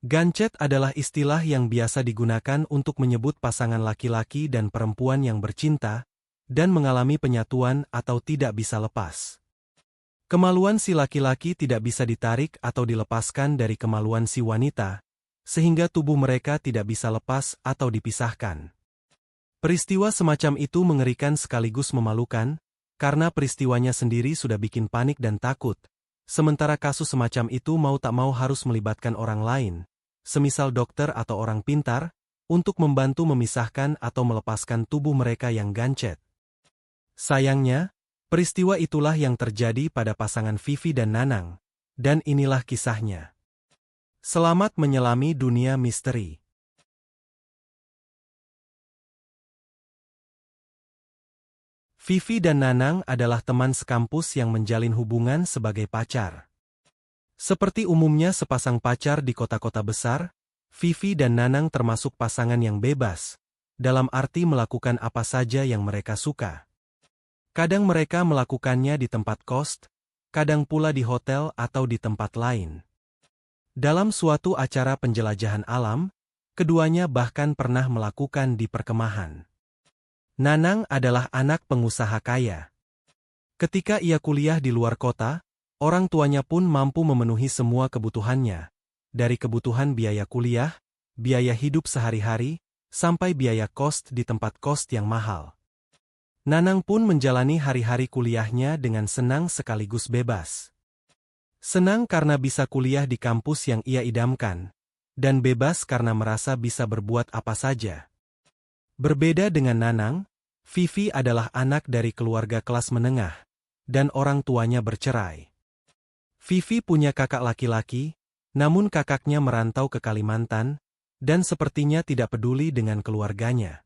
Gancet adalah istilah yang biasa digunakan untuk menyebut pasangan laki-laki dan perempuan yang bercinta dan mengalami penyatuan atau tidak bisa lepas. Kemaluan si laki-laki tidak bisa ditarik atau dilepaskan dari kemaluan si wanita, sehingga tubuh mereka tidak bisa lepas atau dipisahkan. Peristiwa semacam itu mengerikan sekaligus memalukan, karena peristiwanya sendiri sudah bikin panik dan takut, sementara kasus semacam itu mau tak mau harus melibatkan orang lain, semisal dokter atau orang pintar, untuk membantu memisahkan atau melepaskan tubuh mereka yang gancet. Sayangnya, peristiwa itulah yang terjadi pada pasangan Vivi dan Nanang, dan inilah kisahnya. Selamat menyelami dunia misteri. Vivi dan Nanang adalah teman sekampus yang menjalin hubungan sebagai pacar. Seperti umumnya sepasang pacar di kota-kota besar, Vivi dan Nanang termasuk pasangan yang bebas, dalam arti melakukan apa saja yang mereka suka. Kadang mereka melakukannya di tempat kos, kadang pula di hotel atau di tempat lain. Dalam suatu acara penjelajahan alam, keduanya bahkan pernah melakukan di perkemahan. Nanang adalah anak pengusaha kaya. Ketika ia kuliah di luar kota, orang tuanya pun mampu memenuhi semua kebutuhannya, dari kebutuhan biaya kuliah, biaya hidup sehari-hari, sampai biaya kos di tempat kos yang mahal. Nanang pun menjalani hari-hari kuliahnya dengan senang sekaligus bebas. Senang karena bisa kuliah di kampus yang ia idamkan, dan bebas karena merasa bisa berbuat apa saja. Berbeda dengan Nanang, Vivi adalah anak dari keluarga kelas menengah, dan orang tuanya bercerai. Vivi punya kakak laki-laki, namun kakaknya merantau ke Kalimantan, dan sepertinya tidak peduli dengan keluarganya.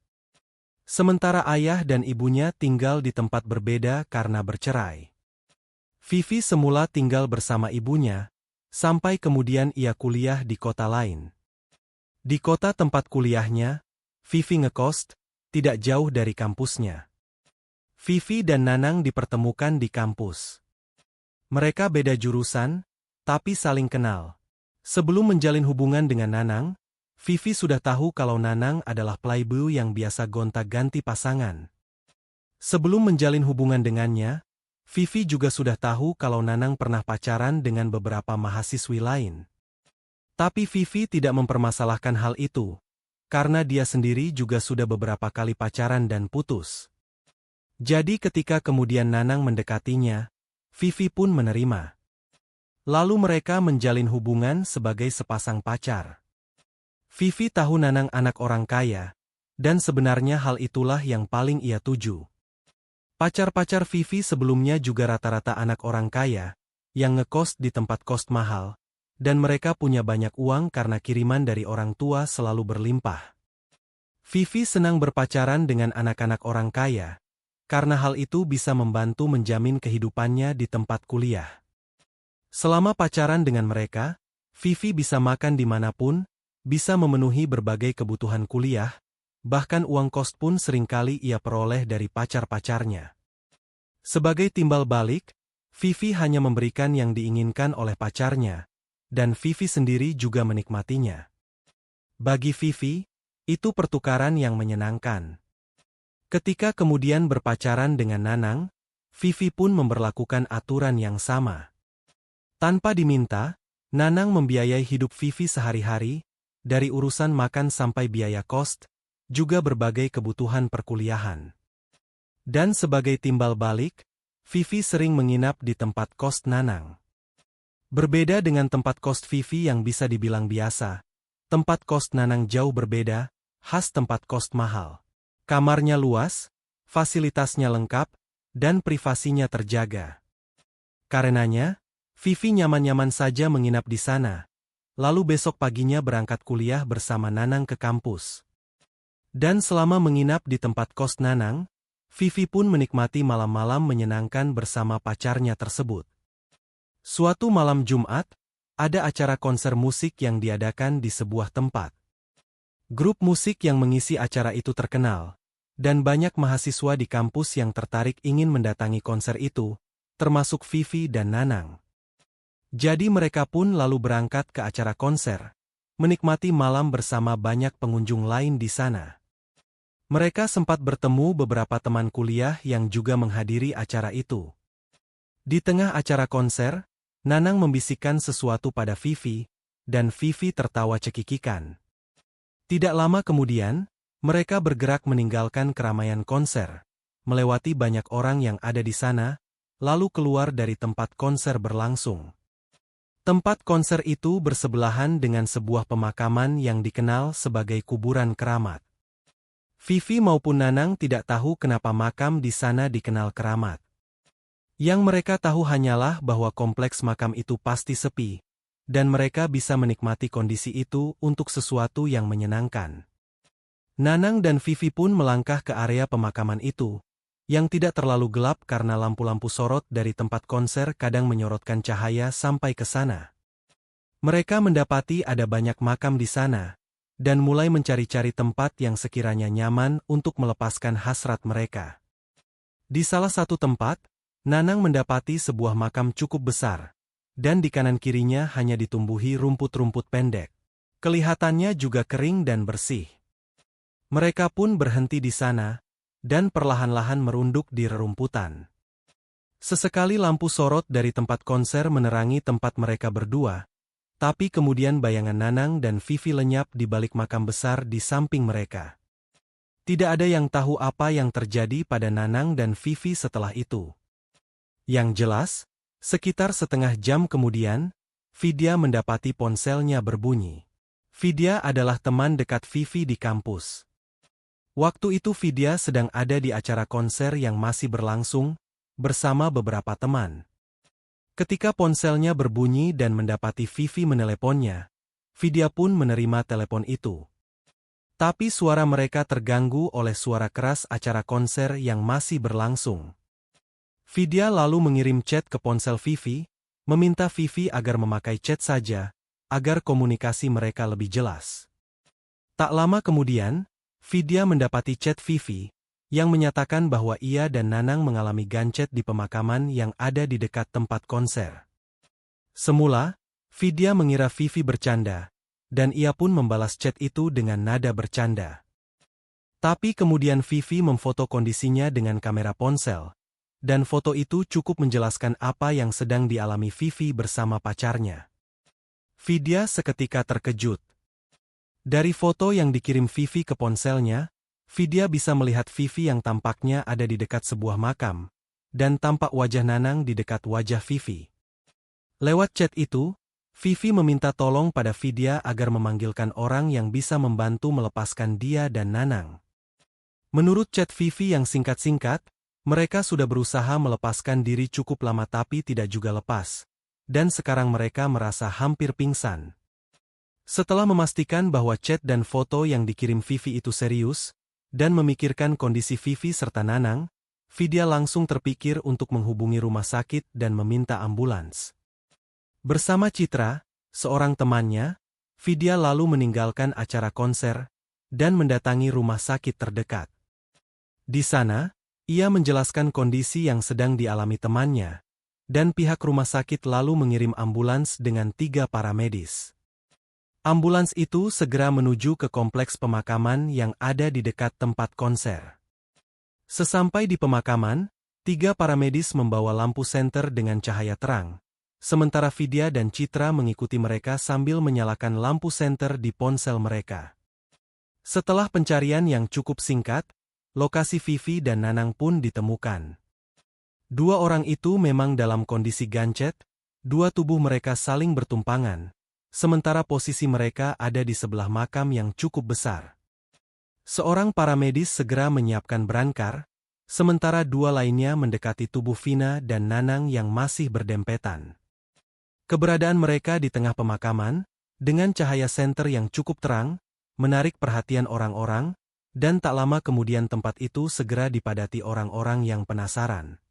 Sementara ayah dan ibunya tinggal di tempat berbeda karena bercerai. Vivi semula tinggal bersama ibunya, sampai kemudian ia kuliah di kota lain. Di kota tempat kuliahnya, Vivi ngekos, tidak jauh dari kampusnya. Vivi dan Nanang dipertemukan di kampus. Mereka beda jurusan, tapi saling kenal. Sebelum menjalin hubungan dengan Nanang, Vivi sudah tahu kalau Nanang adalah playboy yang biasa gonta-ganti pasangan. Sebelum menjalin hubungan dengannya, Vivi juga sudah tahu kalau Nanang pernah pacaran dengan beberapa mahasiswi lain. Tapi Vivi tidak mempermasalahkan hal itu, karena dia sendiri juga sudah beberapa kali pacaran dan putus. Jadi ketika kemudian Nanang mendekatinya, Vivi pun menerima. Lalu mereka menjalin hubungan sebagai sepasang pacar. Vivi tahu Nanang anak orang kaya, dan sebenarnya hal itulah yang paling ia tuju. Pacar-pacar Vivi sebelumnya juga rata-rata anak orang kaya, yang ngekos di tempat kos mahal, dan mereka punya banyak uang karena kiriman dari orang tua selalu berlimpah. Vivi senang berpacaran dengan anak-anak orang kaya, karena hal itu bisa membantu menjamin kehidupannya di tempat kuliah. Selama pacaran dengan mereka, Vivi bisa makan dimanapun, bisa memenuhi berbagai kebutuhan kuliah, bahkan uang kos pun seringkali ia peroleh dari pacar-pacarnya. Sebagai timbal balik, Vivi hanya memberikan yang diinginkan oleh pacarnya, dan Vivi sendiri juga menikmatinya. Bagi Vivi, itu pertukaran yang menyenangkan. Ketika kemudian berpacaran dengan Nanang, Vivi pun memberlakukan aturan yang sama. Tanpa diminta, Nanang membiayai hidup Vivi sehari-hari, dari urusan makan sampai biaya kos, juga berbagai kebutuhan perkuliahan. Dan sebagai timbal balik, Vivi sering menginap di tempat kos Nanang. Berbeda dengan tempat kos Vivi yang bisa dibilang biasa, tempat kos Nanang jauh berbeda, khas tempat kos mahal. Kamarnya luas, fasilitasnya lengkap, dan privasinya terjaga. Karenanya, Vivi nyaman-nyaman saja menginap di sana, lalu besok paginya berangkat kuliah bersama Nanang ke kampus. Dan selama menginap di tempat kos Nanang, Vivi pun menikmati malam-malam menyenangkan bersama pacarnya tersebut. Suatu malam Jumat, ada acara konser musik yang diadakan di sebuah tempat. Grup musik yang mengisi acara itu terkenal, dan banyak mahasiswa di kampus yang tertarik ingin mendatangi konser itu, termasuk Vivi dan Nanang. Jadi mereka pun lalu berangkat ke acara konser, menikmati malam bersama banyak pengunjung lain di sana. Mereka sempat bertemu beberapa teman kuliah yang juga menghadiri acara itu. Di tengah acara konser, Nanang membisikkan sesuatu pada Vivi, dan Vivi tertawa cekikikan. Tidak lama kemudian, mereka bergerak meninggalkan keramaian konser, melewati banyak orang yang ada di sana, lalu keluar dari tempat konser berlangsung. Tempat konser itu bersebelahan dengan sebuah pemakaman yang dikenal sebagai kuburan keramat. Vivi maupun Nanang tidak tahu kenapa makam di sana dikenal keramat. Yang mereka tahu hanyalah bahwa kompleks makam itu pasti sepi, dan mereka bisa menikmati kondisi itu untuk sesuatu yang menyenangkan. Nanang dan Vivi pun melangkah ke area pemakaman itu, yang tidak terlalu gelap karena lampu-lampu sorot dari tempat konser kadang menyorotkan cahaya sampai ke sana. Mereka mendapati ada banyak makam di sana, dan mulai mencari-cari tempat yang sekiranya nyaman untuk melepaskan hasrat mereka. Di salah satu tempat, Nanang mendapati sebuah makam cukup besar, dan di kanan kirinya hanya ditumbuhi rumput-rumput pendek. Kelihatannya juga kering dan bersih. Mereka pun berhenti di sana, dan perlahan-lahan merunduk di rerumputan. Sesekali lampu sorot dari tempat konser menerangi tempat mereka berdua, tapi kemudian bayangan Nanang dan Vivi lenyap di balik makam besar di samping mereka. Tidak ada yang tahu apa yang terjadi pada Nanang dan Vivi setelah itu. Yang jelas, sekitar setengah jam kemudian, Vidya mendapati ponselnya berbunyi. Vidya adalah teman dekat Vivi di kampus. Waktu itu Vidya sedang ada di acara konser yang masih berlangsung, bersama beberapa teman. Ketika ponselnya berbunyi dan mendapati Vivi meneleponnya, Vidya pun menerima telepon itu. Tapi suara mereka terganggu oleh suara keras acara konser yang masih berlangsung. Vidya lalu mengirim chat ke ponsel Vivi, meminta Vivi agar memakai chat saja, agar komunikasi mereka lebih jelas. Tak lama kemudian, Vidya mendapati chat Vivi, yang menyatakan bahwa ia dan Nanang mengalami gancet di pemakaman yang ada di dekat tempat konser. Semula, Vidya mengira Vivi bercanda, dan ia pun membalas chat itu dengan nada bercanda. Tapi kemudian Vivi memfoto kondisinya dengan kamera ponsel, dan foto itu cukup menjelaskan apa yang sedang dialami Vivi bersama pacarnya. Vidya seketika terkejut. Dari foto yang dikirim Vivi ke ponselnya, Vidya bisa melihat Vivi yang tampaknya ada di dekat sebuah makam, dan tampak wajah Nanang di dekat wajah Vivi. Lewat chat itu, Vivi meminta tolong pada Vidya agar memanggilkan orang yang bisa membantu melepaskan dia dan Nanang. Menurut chat Vivi yang singkat-singkat, mereka sudah berusaha melepaskan diri cukup lama tapi tidak juga lepas, dan sekarang mereka merasa hampir pingsan. Setelah memastikan bahwa chat dan foto yang dikirim Vivi itu serius, dan memikirkan kondisi Vivi serta Nanang, Vidya langsung terpikir untuk menghubungi rumah sakit dan meminta ambulans. Bersama Citra, seorang temannya, Vidya lalu meninggalkan acara konser, dan mendatangi rumah sakit terdekat. Di sana, ia menjelaskan kondisi yang sedang dialami temannya, dan pihak rumah sakit lalu mengirim ambulans dengan 3 paramedis. Ambulans itu segera menuju ke kompleks pemakaman yang ada di dekat tempat konser. Sesampai di pemakaman, 3 paramedis membawa lampu senter dengan cahaya terang, sementara Vidya dan Citra mengikuti mereka sambil menyalakan lampu senter di ponsel mereka. Setelah pencarian yang cukup singkat, lokasi Vivi dan Nanang pun ditemukan. 2 orang itu memang dalam kondisi gancet, 2 tubuh mereka saling bertumpangan, sementara posisi mereka ada di sebelah makam yang cukup besar. Seorang paramedis segera menyiapkan brankar, sementara 2 lainnya mendekati tubuh Vina dan Nanang yang masih berdempetan. Keberadaan mereka di tengah pemakaman, dengan cahaya senter yang cukup terang, menarik perhatian orang-orang, dan tak lama kemudian tempat itu segera dipadati orang-orang yang penasaran.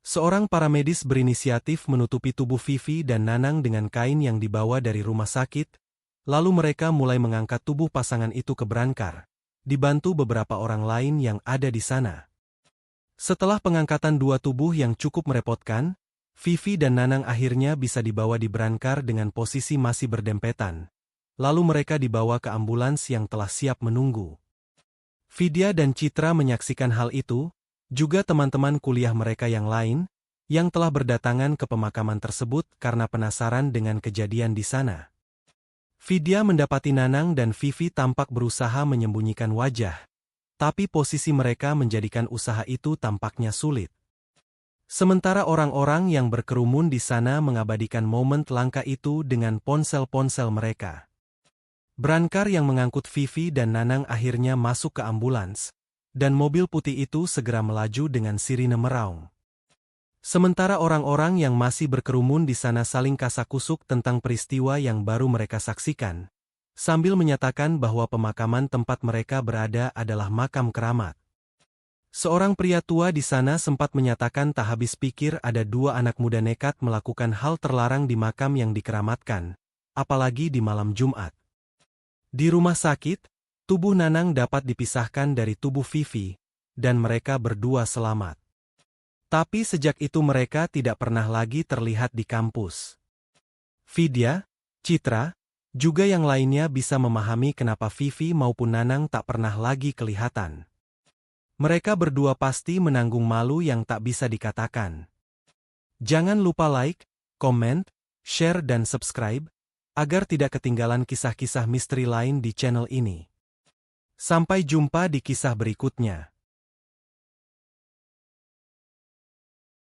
Seorang paramedis berinisiatif menutupi tubuh Vivi dan Nanang dengan kain yang dibawa dari rumah sakit, lalu mereka mulai mengangkat tubuh pasangan itu ke brankar, dibantu beberapa orang lain yang ada di sana. Setelah pengangkatan 2 tubuh yang cukup merepotkan, Vivi dan Nanang akhirnya bisa dibawa di brankar dengan posisi masih berdempetan, lalu mereka dibawa ke ambulans yang telah siap menunggu. Vidya dan Citra menyaksikan hal itu, juga teman-teman kuliah mereka yang lain, yang telah berdatangan ke pemakaman tersebut karena penasaran dengan kejadian di sana. Vidya mendapati Nanang dan Vivi tampak berusaha menyembunyikan wajah, tapi posisi mereka menjadikan usaha itu tampaknya sulit. Sementara orang-orang yang berkerumun di sana mengabadikan momen langka itu dengan ponsel-ponsel mereka. Brankar yang mengangkut Vivi dan Nanang akhirnya masuk ke ambulans, dan mobil putih itu segera melaju dengan sirine meraung. Sementara orang-orang yang masih berkerumun di sana saling kasak-kusuk tentang peristiwa yang baru mereka saksikan, sambil menyatakan bahwa pemakaman tempat mereka berada adalah makam keramat. Seorang pria tua di sana sempat menyatakan tak habis pikir ada dua anak muda nekat melakukan hal terlarang di makam yang dikeramatkan, apalagi di malam Jumat. Di rumah sakit, tubuh Nanang dapat dipisahkan dari tubuh Vivi, dan mereka berdua selamat. Tapi sejak itu mereka tidak pernah lagi terlihat di kampus. Vidya, Citra, juga yang lainnya bisa memahami kenapa Vivi maupun Nanang tak pernah lagi kelihatan. Mereka berdua pasti menanggung malu yang tak bisa dikatakan. Jangan lupa like, komen, share dan subscribe, agar tidak ketinggalan kisah-kisah misteri lain di channel ini. Sampai jumpa di kisah berikutnya.